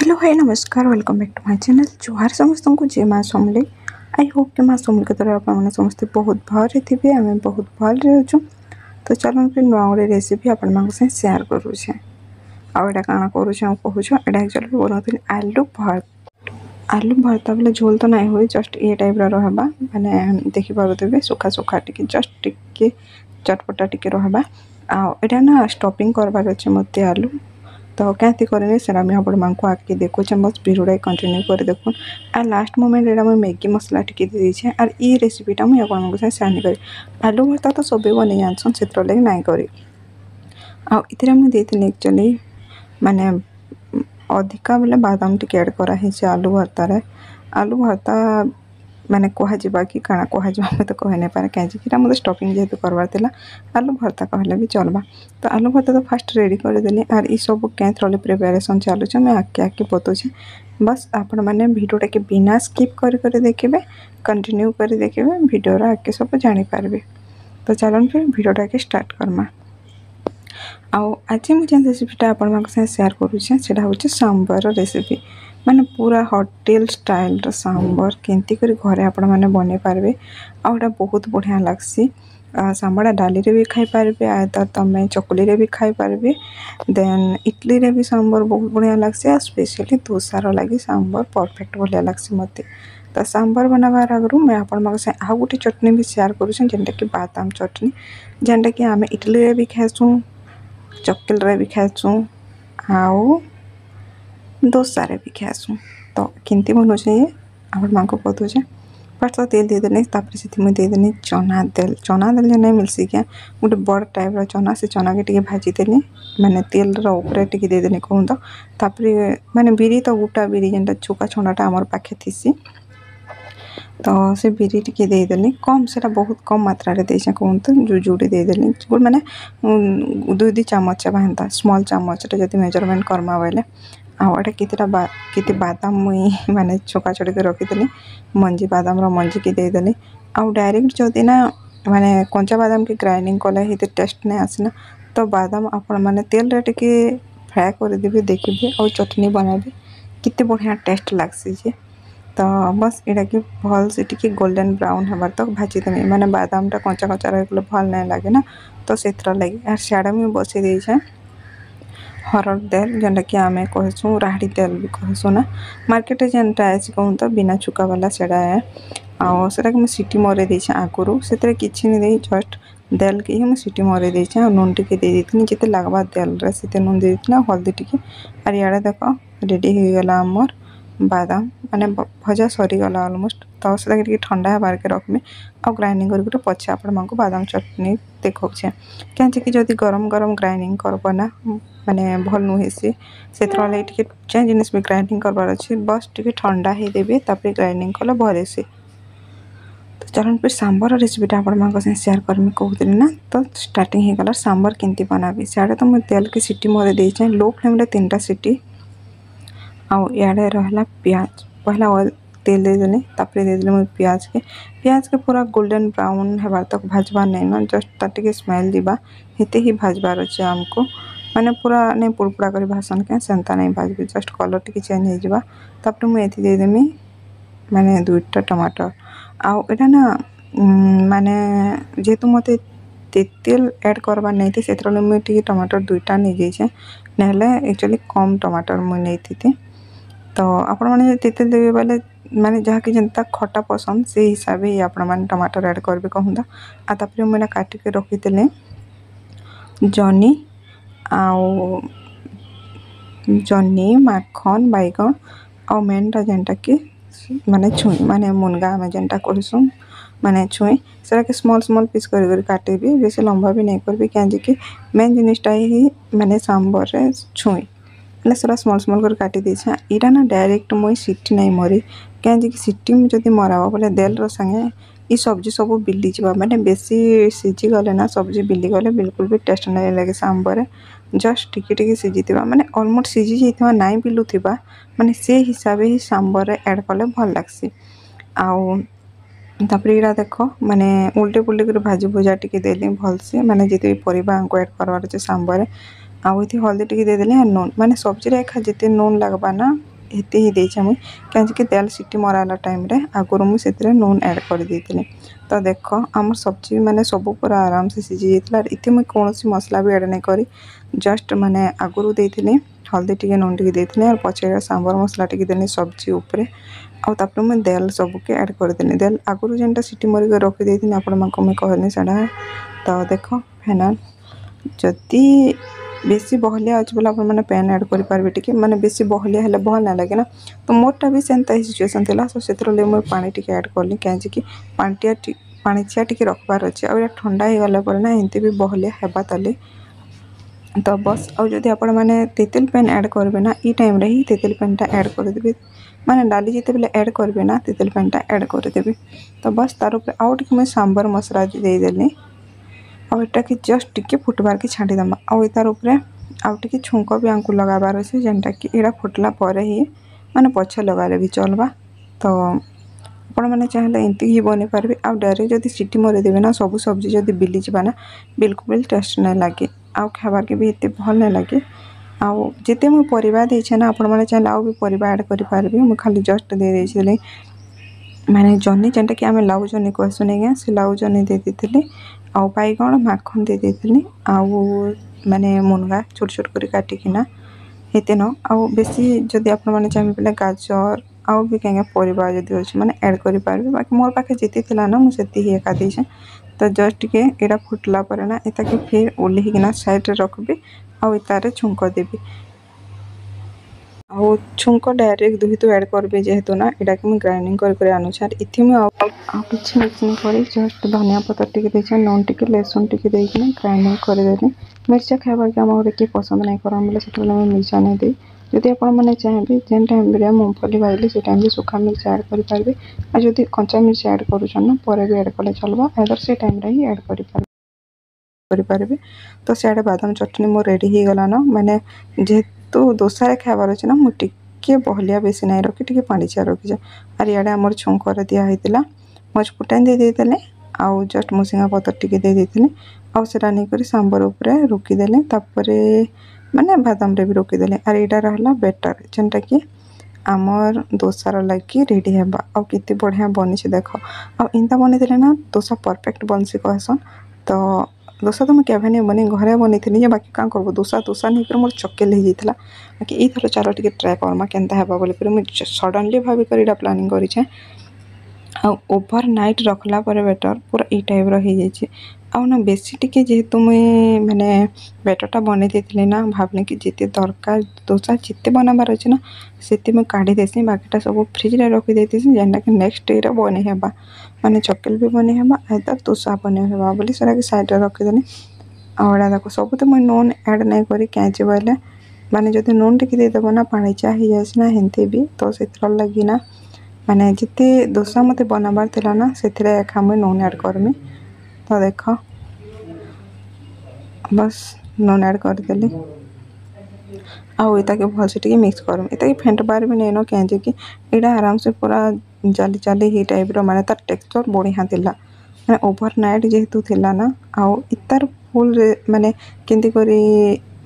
Hello hi नमस्कार welcome back to my channel जुहार समस्त को जय माँ समले। आई होप कि माँ समले के द्वारा आपने समस्ते बहुत भल थे आम बहुत भल अच्छु। तो चलो फिर नुआ गोटे रेसिपी आपण सेयार करुचे आटा काण करुचे कहूँ यहाँ एक्चुअली बनाती आलू भर्ता बोले झोल तो नहीं हुए जस्ट ये टाइप रहा माने देखिपे सुखा सुखा टी जस्ट टिके चटपटा टी रहा आटा ना स्टफिंग करवार अच्छे मत आलू तो क्या करें से आपण माँ को आगे देखुचे बस भिडियो कंटिन्यू कर देखुन आ लास्ट मोमेंट ये मुझे मैगी मसला टी देछे और ये रेसिपीटा मुझे आपको सेयार नहीं करी आलू भर्ता तो सब बन जानसन से लगे नाई करी आते मुझे एक्चुअली माने अधिका बोले बादाम टी ऐड कराही आलू भर्तार आलू भर्ता माने कह कि काଣା कह तो कह नहीं पारे कहीं मतलब स्टफिंग जेहतु करवार थिला आलू भर्ता कहले भी चलबा। तो आलू भर्ता तो फास्ट रेडी करदेली आर ई सब क्या थ्रोली प्रिपेरेसन चलुचे मैं आगे आगे बताऊे बस आपण मैंने भिडियोटा के बिना स्किप कर देखिए कंटिन्यू कर देखिए भिडियोर आगे सब जानीपारे। तो चलन फिर भिडियोटा के स्टार्ट करमा आज मुझे रेसिपीटा आपण सेयार करुचे सेटा होचे सांबर रेसिपी माने पूरा होटेल स्टाइल सांबर केंती करी घरे आपण माने बने पारबे आउटा बहुत बढ़िया लागसी। सांबड़ा डाली रे भी खाई पारबे आयतर तमे चकुली रे भी खाई पारबे देन इडली रे भी सांबर बहुत बढ़िया लागसी आ स्पेशली दोसार लगी सांबर परफेक्ट बढ़िया लागसी मते। तो सांबर बनाबार आगु मैं आपण आ गोटे चटनी भी शेयर करुछन जेनटा कि बादाम चटनी जेनटा कि आमे इडली रे भी खाइसु चक्केल रे भी खाइसु आउ दोसा रे भी खाइसु। तो केमती बनौछे ये आपण माँ को बताऊे फर्स्ट तो तेल देदेली से मुझे देदेली चना तेल जो नहीं मिलसी क्या गोटे बड़ टाइप चना से चना के टी भाजीदेली माने तेल ऊपर टी देदेली कहूँ तो माने बिरी तो गोटा बिरी जेनटा चुका छणाटा आमर पाखे थीसी तो से बिरी टी देदेली कम से बहुत कम मात्रा रे देछे कहूँ तो जुजुड़ी देदेली गुड माने 2 चामच बांधा स्मॉल चामच जब मेजरमेंट करमा बोले आटा कितना बादाम मुई माने छोका छोड़ी के रखीदेली मंजी बादाम मंजी की देदेली आउ डायरेक्ट जदि ना माने कंचा बादाम की ग्राइंडिंग कले ही टेस्ट नहीं आसना तो बादाम आपण माने तेल रे टिके फ्राए कर देबे देखिए और चटनी बनाबे कितने बढ़िया टेस्ट लागसी जे। तो बस यहाँ कि भल से टी गोल्डन ब्राउन हबार तक भाजी देमी माने बादामटा कंचा कंचा रही भल नहीं लगे ना तो से लगे आर सियाड़े मुझे बसई देछे हरड़ तेल जेनटा कि आम कहसु राहड़ी तेल भी कहसु ना मार्केट जेनटा आसी कहूँ तो बिना चुका वाला सेटा है आटा मुझे सीटी मरे देछे आगुरी से किसी नहीं जस्ट तेल के ही मुझे सीटी मरे देछे नून टी देती जिते लगवा तेल रे नून दे हल्दी टी और इे देख रेडी हो गला आमर बादाम माने भजा सरीगला अलमोस्ट तो से ठंडा होबार के रखमी आ ग्राइंडिंग कर पचे आपण माँ को बादाम चटनी देखौछे कहीं जदि गरम गरम ग्राइंडिंग करबना माने भल नुहेसी से जिन भी ग्राइंडिंग करवार अच्छे बस टी ठंडा ही देवे तापर ग्राइंडिंग कले भल से। तो चलन फिर सांबर रेसिपीटा आपण माँ को शेयर करमी कहते ना तो स्टार्टिंग हो गला सांबर केमती बनाबी सियाड़े तो मुझे तेल की सीटी मरे देछे लो फ्लेम रे 3टा सीटी आड़े रहा प्याज पहला ऑयल तेल देदेली तापर देदेली मुझे प्याज के पूरा गोल्डन ब्राउन होबार तक भाजबार नहीं ना जस्ट ताटे स्मेल दिबा हेते ही भाजबार अच्छे आमको माने पूरा नहीं पुड़पुड़ा कर भासन के सेंता नहीं भाजबी जस्ट कलर टी चेंज हो जावा तापर मुझे देदेमी माने 2टा टमाटर आटा ना माने जेहेतु मत तेल ऐड करवार नहीं थी से मुझे टमाटर 2टा नहीं जाइए ना एक्चुअली कम टमाटर मुझे नहीं थी। तो आपण मैंने तेल देवे बोले माने जहाँ कि जनता खटा पसंद से हिसाब ही आपण मैंने टमाटर ऐड करेंगे कहूँ तो आपर मुझे काटिक रखीदेली जनी जनी माखन बैगन आ मेनटा जेनटा कि माने छुई माने मुनगा आम जेनटा कहसु माने छुई से स्मॉल स्मॉल पीस कर काटेबी बेसी लंबा भी नहीं करबी कहीं मेन जिनिसटा ही माने सांबर रे छुई ना सारा स्मॉल स्मॉल कर काटी देछे इटा ना डायरेक्ट मुई सीटी नहीं मरी कहीं सीटी जदि मराब बोले देल संगे ये सब्जी सब बिली जावा माने बेसी सीझी गले ना सब्जी बिली गले बिल्कुल भी टेस्ट नहीं लगे सांबर जस्ट टिके सीझी माने ऑलमोस्ट सीझी जाइथिबा नाई बिलुथिबा माने से हिसाब ही सांबर ऐड कले भल लागसी तापर यहाँ देख माने उल्टे पुल्टे कर भाजी भुजा टी देली भल से माने जिते परिबा आंको ऐड करवार अच्छे सांबर आउ हल्दी टी देदेली नून माने सब्जी एखा जिते नून लगवा ना ଏତେ ହିଁ ଦେଇଛେ ମୁଇଁ କାହିଁକି ତେଲ ସିଟି ମରାଲା ଟାଇମ୍ରେ ଆଗରୁ ମୁଁ ସେଥିରେ ନୁନ୍ ଆଡ଼୍ କରିଦେଇଥିଲି। ତ ଦେଖ ଆମର ସବଜି ମାନେ ସବୁ ପୁରା ଆରାମସେ ସିଝି ଯାଇଥିଲା। ଏଠି ମୁଇଁ କୌଣସି ମସଲା ବି ଆଡ଼୍ ନାଇଁ କରି ଜଷ୍ଟ ମାନେ ଆଗରୁ ଦେଇଥିଲି ହଳଦୀ ଟିକେ ନୁନ୍ ଟିକେ ଦେଇଥିଲି ଆଉ ପଛରେ ସାମ୍ବର ମସଲା ଟିକେ ଦେଲି ସବଜି ଉପରେ। ଆଉ ତାପରେ ମୁଇଁ ଦେଲ୍ ସବୁକେ ଆଡ଼୍ କରିଦେଲି। ଦେଲ୍ ଆଗରୁ ଯେନ୍ଟା ସିଟି ମରିକି ରଖିଦେଇଥିଲି ଆପଣମାନଙ୍କୁ ମୁଇଁ କହିଲି ସେଟା। ତ ଦେଖ ଫାଇନାଲ୍ ଯଦି ବେଶୀ ବହଲିଆ ଅଛି ବୋଲେ ଆପଣମାନେ ପାନ୍ ଆଡ଼୍ କରିପାରିବେ ଟିକେ ମାନେ ବେଶୀ ବହଲିଆ ହେଲେ ଭଲ ନାଇଁ ଲାଗେ ନା। ତ ମୋରଟା ବି ସେନ୍ତା ହିଁ ସିଚୁଏସନ୍ ଥିଲା। ତ ସେଥିରଲାଗି ମୁଇଁ ପାଣି ଟିକେ ଆଡ଼୍ କଲି କାହିଁକି ପାଣିଚିଆ ଟିକେ ରଖବାର ଅଛି। ଆଉ ଏଇଟା ଥଣ୍ଡା ହେଇଗଲା ପରେ ନା ଏମିତି ବି ବହଲିଆ ହେବା ତାଲି ତ ବସ୍। ଆଉ ଯଦି ଆପଣମାନେ ତେତେଲ୍ ପାନ୍ ଆଡ଼୍ କରିବେ ନା ଇ ଟାଇମ୍ରେ ହିଁ ତେତେଲ୍ ପାନ୍ଟା ଆଡ଼୍ କରିଦେବେ। ମାନେ ଡାଲି ଯେତେବେଲେ ଆଡ଼୍ କରିବେ ନା ତେତେଲ୍ ପାନ୍ଟା ଆଡ଼୍ କରିଦେବେ। ତ ବସ୍ ତାର ଉପରେ ଆଉ ଟିକେ ମୁଇଁ ସାମ୍ବର ମସଲା ଦେଇଦେଲି। ଆଉ ଏଟାକେ ଜଷ୍ଟ ଟିକେ ଫୁଟବାର୍କେ ଛାଡ଼ିଦେମା। ଆଉ ତାର ଉପରେ ଆଉ ଟିକେ ଛୁଙ୍କ ବି ଆମକୁ ଲଗାବାର ଅଛି ଯେନ୍ଟାକି ଏଇଟା ଫୁଟିଲା ପରେ ହିଁ ମାନେ ପଛେ ଲଗାଲେ ବି ଚଲ୍ବା। ତ ଆପଣମାନେ ଚାହିଁଲେ ଏମିତି ହିଁ ବନେଇ ପାରିବେ। ଆଉ ଡାଇରେକ୍ଟ ଯଦି ସିଟି ମରେଇଦେବେ ନା ସବୁ ସବଜି ଯଦି ବିଲିଯିବା ନା ବିଲକୁଲ ବି ଟେଷ୍ଟ ନାଇଁ ଲାଗେ ଆଉ ଖାଇବାର୍କେ ବି ଏତେ ଭଲ ନାଇଁ ଲାଗେ। ଆଉ ଯେତେ ମୁଁ ପରିବା ଦେଇଛେ ନା ଆପଣମାନେ ଚାହିଁଲେ ଆଉ ବି ପରିବା ଆଡ଼୍ କରିପାରିବେ। ମୁଁ ଖାଲି ଜଷ୍ଟ ଦେଇଦେଇଥିଲି ମାନେ ଜହ୍ନି ଯେନ୍ଟାକି ଆମେ ଲାଉ ଜହ୍ନି କହିସୁଁ ଆଜ୍ଞା ସେ ଲାଉ ଜହ୍ନି ଦେଇ ଦେଇଥିଲି। ଆଉ ବାଇଗଣ ମାଖନ ଦେଇ ଦେଇଥିଲି। ଆଉ ମାନେ ମୁନଗା ଛୋଟ ଛୋଟ କରି କାଟିକିନା ହେତେ ନ ଆଉ ବେଶୀ ଯଦି ଆପଣମାନେ ଚାହିଁବେ ବୋଲେ ଗାଜର ଆଉ ବି କାଁକା ପରିବା ଯଦି ଅଛି ମାନେ ଆଡ଼୍ କରିପାରିବେ। ବାକି ମୋର ପାଖେ ଯେତେ ଥିଲା ନା ମୁଁ ସେତିକି ଏକା ଦେଇଛେ। ତ ଜଷ୍ଟ ଟିକେ ଏଇଟା ଫୁଟିଲା ପରେ ନା ଏତାକେ ଫିର୍ ଓହ୍ଲେଇକିନା ସାଇଡ଼୍ରେ ରଖିବି। ଆଉ ଏତାରେ ଛୁଙ୍କ ଦେବି। ଆଉ ଛୁଙ୍କ ଡାଇରେକ୍ଟ ଦୁହିତୁ ଆଡ଼୍ କରିବି ଯେହେତୁ ନା ଏଟାକୁ ମୁଁ ଗ୍ରାଇଣ୍ଡିଙ୍ଗ କରି ଆଣୁଛେ। ଆର୍ ଏଥି ମୁଁ ଆଉ କିଛି ମିକ୍ସିଂ କରି ଜଷ୍ଟ ଧନିଆ ପତ୍ର ଟିକେ ଦେଇଛେ ନୁନ୍ ଟିକେ ଲେସୁନ୍ ଟିକେ ଦେଇକିନା ଗ୍ରାଇଣ୍ଡିଙ୍ଗ କରିଦେଲି। ମିର୍ଚା ଖାଇବାର୍କେ ଆମ ଘରେ କିଏ ପସନ୍ଦ ନାଇଁ କରନ୍ ବୋଲେ ସେଥିବେଳେ ଆମେ ମିର୍ଚା ନାଇଁ ଦେଇ। ଯଦି ଆପଣମାନେ ଚାହିଁବେ ଯେନ୍ ଟାଇମ୍ରେ ମୁଙ୍ଗଫଲି ଭାଜଲି ସେ ଟାଇମ୍ରେ ଶୁଖା ମିର୍ଚା ଆଡ଼୍ କରିପାରିବେ। ଆଉ ଯଦି କଞ୍ଚା ମିର୍ଚା ଆଡ଼୍ କରୁଛନ୍ ନା ପରେ ବି ଆଡ଼୍ କଲେ ଚଲ୍ବା ଆଇଦର ସେ ଟାଇମ୍ରେ ହିଁ ଆଡ଼୍ କରିପାରିବେ। ତ ସିଆଡ଼େ ବାଦାମ ଚଟଣି ମୋର ରେଡ଼ି ହେଇଗଲାନ। ମାନେ ଯେହେତୁ ଦୋସାରେ ଖାଇବାର ଅଛି ନା ମୁଁ ଟିକେ ବହଲିଆ ବେଶୀ ନାଇଁ ରଖି ଟିକେ ପାଣିଚିଆ ରଖିଛେ। ଆର୍ ଇଆଡ଼େ ଆମର ଛୁଙ୍କରେ ଦିଆ ହେଇଥିଲା ମଜ ଫୁଟାଣି ଦେଇଦେଲି। ଆଉ ଜଷ୍ଟ ମୁସିଙ୍ଗା ପତ୍ର ଟିକେ ଦେଇ ଦେଇଥିଲି। ଆଉ ସେଟା ନେଇକରି ସାମ୍ବର ଉପରେ ରୋକିଦେଲି। ତାପରେ ମାନେ ବାଦାମରେ ବି ରୋକିଦେଲି। ଆର୍ ଏଇଟା ରହିଲା ବେଟର ଯେନ୍ଟାକି ଆମର୍ ଦୋସାର ଲାଗି ରେଡ଼ି ହେବା। ଆଉ କେତେ ବଢ଼ିଆ ବନିଛି ଦେଖ। ଆଉ ଏନ୍ତା ବନେଇଦେଲେ ନା ଦୋସା ପରଫେକ୍ଟ ବନସି କହିସନ୍। ତ ଦୋସା ତ ମୁଁ କେବେ ନାଇଁ ବନେଇ ଘରେ ବନେଇଥିଲି ଯେ ବାକି କାଁ କରବୁ ଦୋସା ନେଇକରି ମୋର ଚକେଲ ହେଇଯାଇଥିଲା। ବାକି ଏଇଥର ଚାଲ ଟିକେ ଟ୍ରାଏ କର୍ମା କେନ୍ତା ହେବା ବୋଲିକରି ମୁଇଁ ସଡ଼ନଲି ଭାବିକରି ଏଇଟା ପ୍ଲାନିଂ କରିଛେଁ। ଆଉ ଓଭର ନାଇଟ୍ ରଖିଲା ପରେ ବେଟର ପୁରା ଏଇ ଟାଇପ୍ର ହେଇଯାଇଛି। ଆଉ ନା ବେଶୀ ଟିକେ ଯେହେତୁ ମୁଇଁ ମାନେ ବେଟରଟା ବନେଇ ଦେଇଥିଲି ନା ଭାବିଲି କି ଯେତେ ଦରକାର ଦୋସା ଯେତେ ବନାବାର ଅଛି ନା ସେତେ ମୁଁ କାଢ଼ି ଦେସି। ବାକିଟା ସବୁ ଫ୍ରିଜ୍ରେ ରଖିଦେଇଥିସି ଯେନ୍ଟାକି ନେକ୍ସଟ ଡେରେ ବନେଇ ହେବା। ମାନେ ଚକେଲ ବି ବନେଇ ହେବା ଆଇଦର ଦୋସା ବନେଇ ହେବା ବୋଲି ସେଟାକେ ସାଇଡ଼୍ରେ ରଖିଦେଲି। ଆଉ ଏଇଟା ଦେଖ ସବୁ ତ ମୁଇଁ ନୁନ୍ ଆଡ଼୍ ନାଇଁ କରି କାଁଚି ବୋଇଲେ ମାନେ ଯଦି ନୁନ୍ ଟିକେ ଦେଇଦେବ ନା ପାଣିଚିଆ ହେଇଯାଏସି ନା ହେନ୍ତି ବି ତ ସେଥିର ଲାଗି ନା ମାନେ ଯେତେ ଦୋସା ମୋତେ ବନାବାର ଥିଲା ନା ସେଥିରେ ଏକା ମୁଇଁ ନୁନ୍ ଆଡ଼୍ କରିମି। ତ ଦେଖ ବସ୍ ନୁନ୍ ଆଡ଼୍ କରିଦେଲି। ଆଉ ଏତାକେ ଭଲସେ ଟିକେ ମିକ୍ସ କରମି। ଏତାକେ ଫେଣ୍ଟବାର ବି ନେଇନ କାହିଁକି ଏଇଟା ଆରାମସେ ପୁରା ଜାଲି ଜାଲି ହେଇ ଟାଇପ୍ର ମାନେ ତାର ଟେକ୍ସଚର୍ ବଢ଼ିଆ ଥିଲା। ମାନେ ଓଭର ନାଇଟ୍ ଯେହେତୁ ଥିଲା ନା ଆଉ ଇତାର ଫୁଲରେ ମାନେ କେନ୍ତି କରି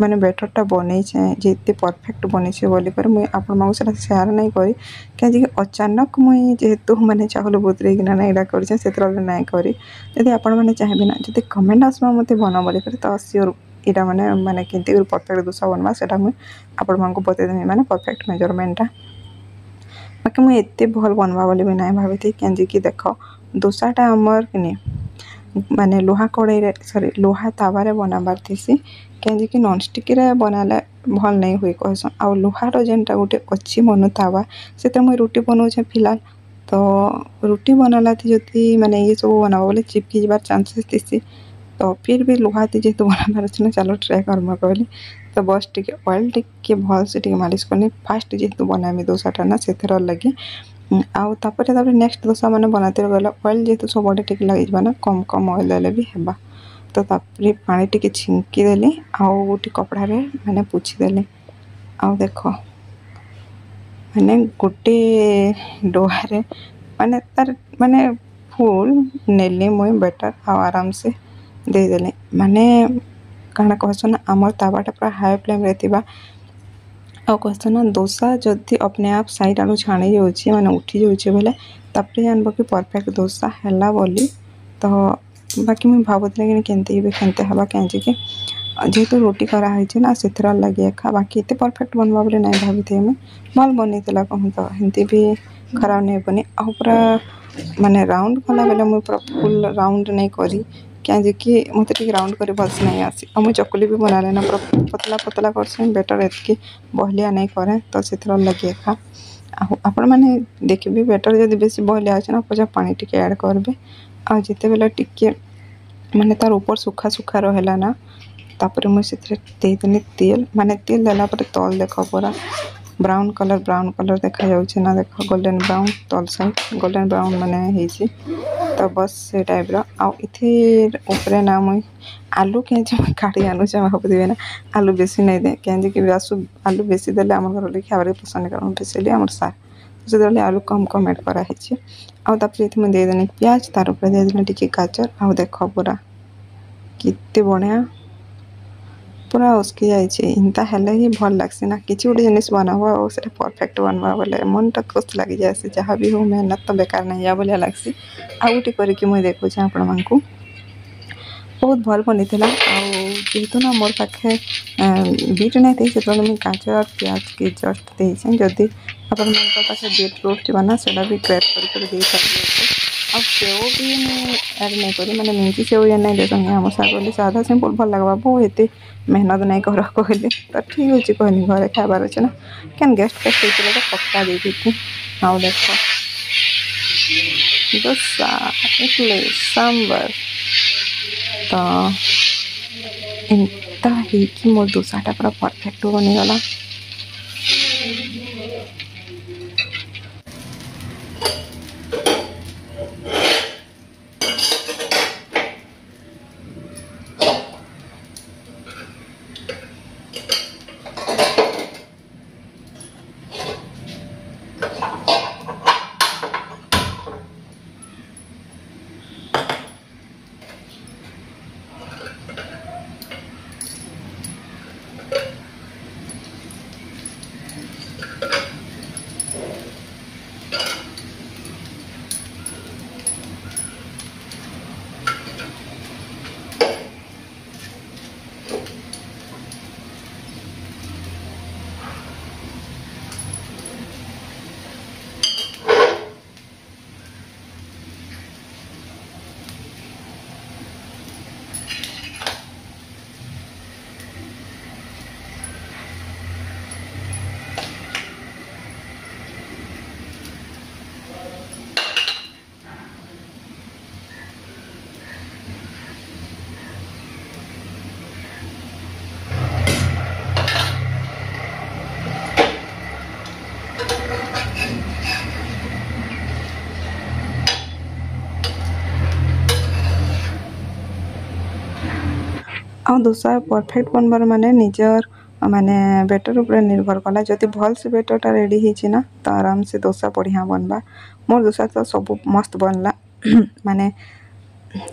ମାନେ ବେଟରଟା ବନେଇଛେଁ ଯେ ଏତେ ପରଫେକ୍ଟ ବନେଇଛେ ବୋଲିକରି ମୁଇଁ ଆପଣମାନଙ୍କୁ ସେଟା ସେୟାର ନାଇଁ କରି କାହିଁକି ଅଚାନକ ମୁଇଁ ଯେହେତୁ ମାନେ ଚାଉଳ ବତୁରେଇକିନା ନା ଏଇଟା କରିଛେଁ ସେଥିରଲାଗି ନାଇଁ କରି। ଯଦି ଆପଣମାନେ ଚାହିଁବେ ନା ଯଦି କମେଣ୍ଟ ଆସବା ମୋତେ ବନ ବୋଲିକରି ତ ସିଓର ଏଇଟା ମାନେ କେନ୍ତି କରି ପରଫେକ୍ଟ ଦୋସା ବନବା ସେଟା ମୁଇଁ ଆପଣମାନଙ୍କୁ ବତେଇଦେମି ମାନେ ପରଫେକ୍ଟ ମେଜରମେଣ୍ଟଟା। ବାକି ମୁଇଁ ଏତେ ଭଲ ବନବା ବୋଲି ବି ନାଇଁ ଭାବିଥାଇ କାହିଁକି ଦେଖ ଦୋସାଟା ଆମର୍ କିନି ମାନେ ଲୁହା କଡ଼େଇରେ ସରି ଲୁହା ତାୱାରେ ବନାବାର ଥିସି। କାହିଁକି ନନଷ୍ଟିକ୍ରେ ବନାଲେ ଭଲ୍ ନାଇଁ ହୁଏ କହିସନ୍। ଆଉ ଲୁହାର ଯେନ୍ଟା ଗୋଟେ ଅଛି ମନ ତାୱା ସେଥିରେ ମୁଇଁ ରୁଟି ବନଉଛେ ଫିଲହାଲ୍। ତ ରୁଟି ବନାଲାଥି ଯଦି ମାନେ ଇଏ ସବୁ ବନାବ ବୋଲେ ଚିପକି ଯିବାର ଚାନ୍ସେସ୍ ଥିସି। ତ ଫିର୍ ବି ଲୁହାତି ଯେହେତୁ ବନାବାର ଅଛି ନା ଚାଲ ଟ୍ରାଏ କର୍ମା କହିଲି। ତ ବସ୍ ଟିକେ ଅଏଲ୍ ଟିକେ ଭଲସେ ଟିକେ ମାଲିସ୍ କନି ଫାଷ୍ଟ ଯେହେତୁ ବନାମି ଦୋସାଟା ନା ସେଥିର ଲାଗି। ଆଉ ତାପରେ ନେକ୍ସଟ ଦୋସା ମାନେ ବନାଇତେ ଗଲେ ଅଏଲ୍ ଯେହେତୁ ସବୁଆଡ଼େ ଟିକେ ଲାଗିଯିବା ନା କମ୍ କମ୍ ଅଏଲ୍ ଦେଲେ ବି ହେବା। ତ ତାପରେ ପାଣି ଟିକେ ଛିଙ୍କି ଦେଲି ଆଉ ଗୋଟେ କପଡ଼ାରେ ମାନେ ପୋଛିଦେଲି। ଆଉ ଦେଖ ମାନେ ଗୋଟେ ଡୋହାରେ ମାନେ ତାର ମାନେ ଫୁଲ୍ ନେଲି ମୁଇଁ ବେଟର ଆଉ ଆରାମସେ ଦେଇଦେଲି। ମାନେ କାଣା କହେସନ୍ ନା ଆମର୍ ତାୱାଟା ପୁରା ହାଇ ଫ୍ଲେମ୍ରେ ଥିବା ଆଉ कहते ना दोसा जदि अपने आप साइड आलू छाणी जाऊँगी मैंने उठी जाऊँचे बोले तापर जानब कि परफेक्ट दोसा है बोली। तो बाकी मुझे भावुला कि केमती केमती हवा कहीं जेहेतु रोटी कराई ना से लगे एका बाकी एत परफेक्ट बनवा बोले ना भावी थे मुझे भल बनई कहूँ तो एमती भी खराब नहीं बनी आ पूरा माने राउंड कला बेले मुझे पूरा फुल राउंड नहीं करी कि मत राउंड कर भलसे नहीं आसी और मुझे चकुली भी बना लेना पूरा पतला पतला कर बेटर एतकी बहलिया नहीं करे तो से लगे एका आपण मैंने देखिए बेटर जब बेस बहलिया अच्छे ना पचा पानी टी ऐड करबे आ जिते बेले टिके माने तार ऊपर सुखा सुखा रहा ना तापर मुझे देदेनी तेल माने तेल देला तल देख पूरा ब्राउन कलर देखा जाऊँ ना देख गोल्डन ब्राउन तल साइड गोल्डन ब्राउन माने तो बस से टाइप रे ना मुई आलू के काटी आनु भावुवे ना आलू बेसी नहीं दे कहीं आलू बेसी देले आम घर लोग खावे पसंद कर बेसिली आम सार से आलू कम कम एड कराई आउे देदेनी प्याज तार ऊपर देदेनी टी गाजर आउ देख पूरा कितने बढ़िया पूरा उसकी जाता हेल्ले ही भल लग्सी ना कि गोटे जिन बनाब और परफेक्ट बनवा बोले मनटा खुश लगी जाए जहाँ भी हो मेहनत तो बेकार नहीं या भाया लग्सी आउ गोटे करके मुझे देखुचे आपण मानकू बहुत भल बनी जेहेतु ना मोर पाखे बीट नहीं थी से मुझे गाजर प्याज के जस्ट देचे जदि आपण पाखे बीटरूट थी ना से भी ग्रेट कर आ सेव भी ऐड नहीं करी मैंने मिंची सेव या नहीं देते आम साग बोली सादा सिंपल भल लगवा वो एत मेहनत नहीं कर कहले तो ठीक अच्छे कहनी घरे खाबार अच्छे ना क्या गेस्ट फेस्ट होते तो पक्का दी थी आउ देख डोसा इडली सांबर तो एंता ही मोर डोसाटा पूरा परफेक्ट बनीगला। आ दोसा परफेक्ट बनबार माने निजर माने बेटर ऊपर निर्भर कला जदि भल से बेटरटा रेडी होची ना तो आराम से दोसा बढ़िया बनबा मोर दोसा तो सब मस्त बनला माने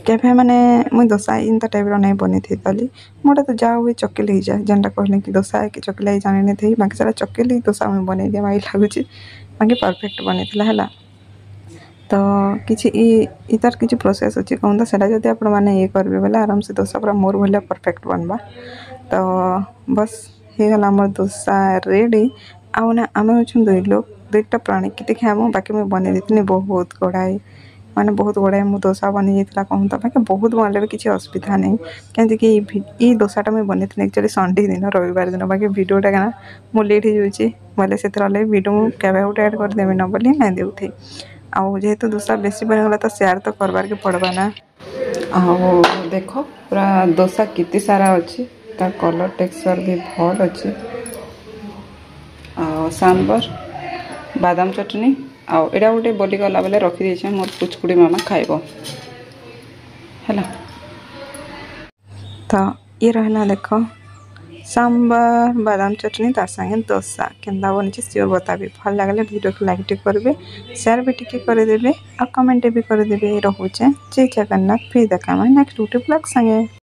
केफे माने मुई दोसा इंता टाइप रो नहीं बनी थी तली मोटा तो जा हुए चकेली ही जाए जनता कहले कि दोसा कि चकेली जाने नहीं थी बाकी सारा चकेली दोसा मुई बने दिया माई लागुची बाकी परफेक्ट बनी थिला हला तो किसी इतार किसी प्रोसेस अच्छी कहूँ तो सेटा जब आप ये करेंगे बोले आराम से दोसा पूरा मोर भाया परफेक्ट बनवा तो बस हो गला मोर दोसा रेडी आउ ना आम अच्छा 2 लोग 2टा प्राणी कितने खाइबू बाकी मुझे बन देती बहुत गुड़ाए माने बहुत गुड़ाए मो दोसा बनी जाता कहूँ तो बाकी बहुत बनले भी किसी असुविधा नहीं कहीं ये दोसाटा मुझे बनी एक्चुअली संडे दिन रविवार दिन बाकी भिडियोटा क्या मुझे लेट हो जाऊँगी बोले से भिडियो मुझे गोटे ऐड करदेवी न बोली नहीं देती आउ जेहेतु दोसा बेसी बनगला तो शेयर तो करबार के पड़वा ना आओ देख पूरा दोसा कितनी सारा अच्छी तार कलर टेक्सचर भी भल अच्छे सांबर बादाम चटनी आउ एटा गोटे बोलीगला बेले रखी मोर पुचकुड़ी मामा खाइब है तो ये रहा देख सांबर बादाम चटनी तार संगे दोसा केन्दा बनी सियोर बताबी भल लगे वीडियो को लाइक करेंगे शेयर भी टिके करदेवे और कमेंट भी करदेवे रोचे जय जगन्नाथ फिर देखा नेक्स्ट यूट्यूब ब्लॉग संगे।